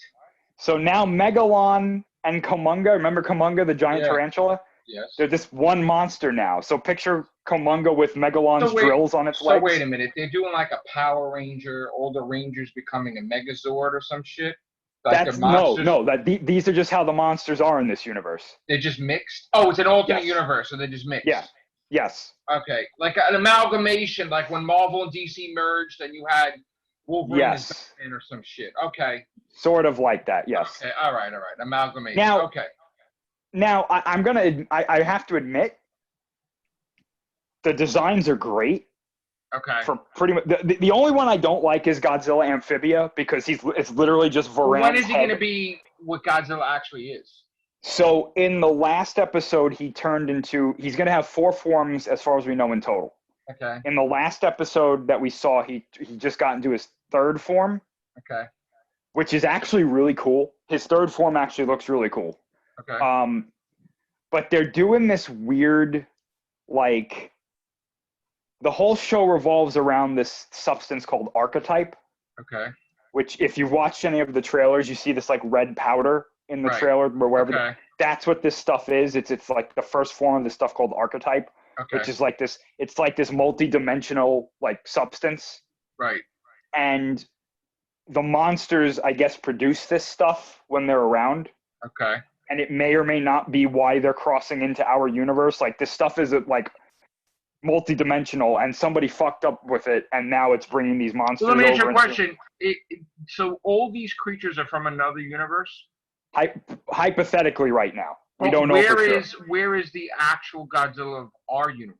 C: So now Megalon and Komunga, remember Komunga, the giant tarantula?
A: Yes.
C: They're this one monster now. So picture Komunga with Megalon's drills on its legs.
A: So wait a minute. They're doing like a Power Ranger, all the Rangers becoming a Megazord or some shit? Like
C: That's
A: the monsters,
C: these are just how the monsters are in this universe.
A: They're just mixed? Oh, it's an alternate
C: Yes.
A: universe, so they're just mixed.
C: Yeah. Yes.
A: Okay. Like an amalgamation, like when Marvel and DC merged and you had Wolverine and
C: Yes.
A: Batman or some shit. Okay.
C: Sort of like that, yes.
A: Okay. All right. Amalgamation.
C: Now-
A: okay.
C: Now, I have to admit, the designs are great.
A: Okay.
C: For pretty much the only one I don't like is Godzilla Amphibia because it's literally just
A: Well,
C: Varan's
A: when is he going to
C: head.
A: be what Godzilla actually is?
C: So in the last episode, he's going to have 4 forms as far as we know in total.
A: Okay.
C: In the last episode that we saw, he just got into his 3rd form,
A: Okay.
C: which is actually really cool. His 3rd form actually looks really cool.
A: Okay.
C: But they're doing this weird, like, the whole show revolves around this substance called archetype,
A: Okay.
C: which if you've watched any of the trailers, you see this like red powder in the
A: Right.
C: trailer wherever
A: Okay.
C: that's what this stuff is. It's like the first form of this stuff called archetype,
A: Okay.
C: which is like this, it's like this multi-dimensional like substance.
A: Right.
C: And the monsters, I guess, produce this stuff when they're around.
A: Okay.
C: And it may or may not be why they're crossing into our universe. Like this stuff is like multi-dimensional, and somebody fucked up with it, and now it's bringing these monsters.
A: So let me ask you
C: over
A: a question. So all these creatures are from another universe?
C: Hypothetically, right now, we don't know for sure.
A: Where is the actual Godzilla of our universe?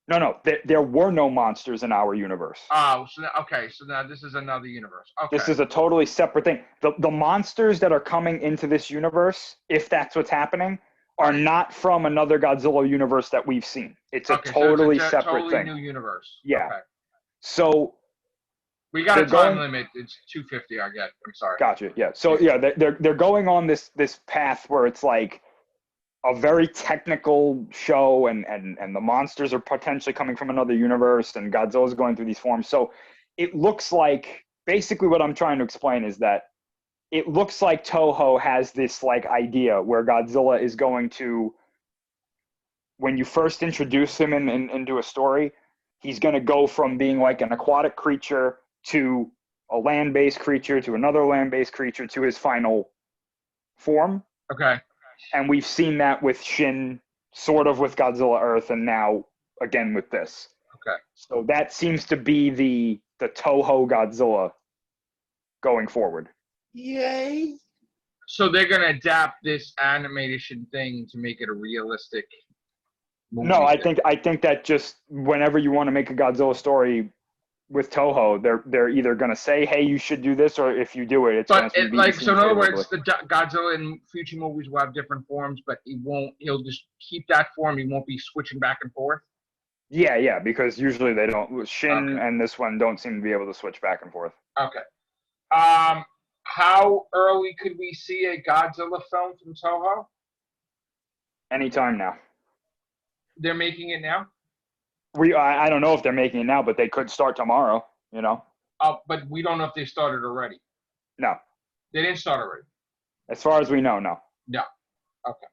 C: No. There were no monsters in our universe.
A: Oh, so okay. So now this is another universe. Okay.
C: This is a totally separate thing. The monsters that are coming into this universe, if that's what's happening, are not from another Godzilla universe that we've seen. It's a totally separate thing.
A: New universe.
C: Yeah.
A: Okay.
C: So
A: we got a time limit. It's 250. I get. I'm sorry.
C: Gotcha. Yeah. So yeah, they're going on this path where it's like a very technical show, and the monsters are potentially coming from another universe, and Godzilla's going through these forms. So it looks like, basically what I'm trying to explain is that it looks like Toho has this like idea where Godzilla is going to, when you first introduce him into a story, he's going to go from being like an aquatic creature to a land-based creature to another land-based creature to his final form.
A: Okay.
C: And we've seen that with Shin, sort of with Godzilla Earth, and now again with this.
A: Okay.
C: So that seems to be the Toho Godzilla going forward.
B: Yay!
A: So they're gonna adapt this animation thing to make it a realistic movie?
C: No, I think that just whenever you want to make a Godzilla story with Toho, they're either gonna say, "Hey, you should do this," or if you do it, it's
A: but
C: going to be
A: like, so in other words, the Godzilla in future movies will have different forms, but he'll just keep that form. He won't be switching back and forth.
C: Yeah, because usually they don't. Shin and this one don't seem to be able to switch back and forth.
A: Okay. How early could we see a Godzilla film from Toho?
C: Anytime now.
A: They're making it now?
C: I don't know if they're making it now, but they could start tomorrow, you know?
A: But we don't know if they started already.
C: No.
A: They didn't start already?
C: As far as we know, no.
A: No. Okay.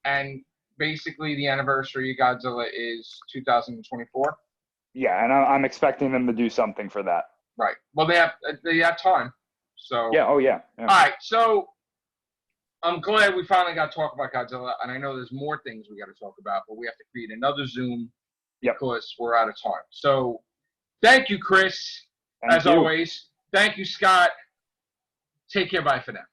A: And basically the anniversary of Godzilla is 2024?
C: Yeah, and I'm expecting them to do something for that.
A: Right. Well, they have time. So
C: yeah. Oh yeah.
A: All right. So I'm glad we finally got to talk about Godzilla, and I know there's more things we got to talk about, but we have to create another Zoom because we're out of time. So thank you, Chris. As always. Thank you, Scott. Take care. Bye for now.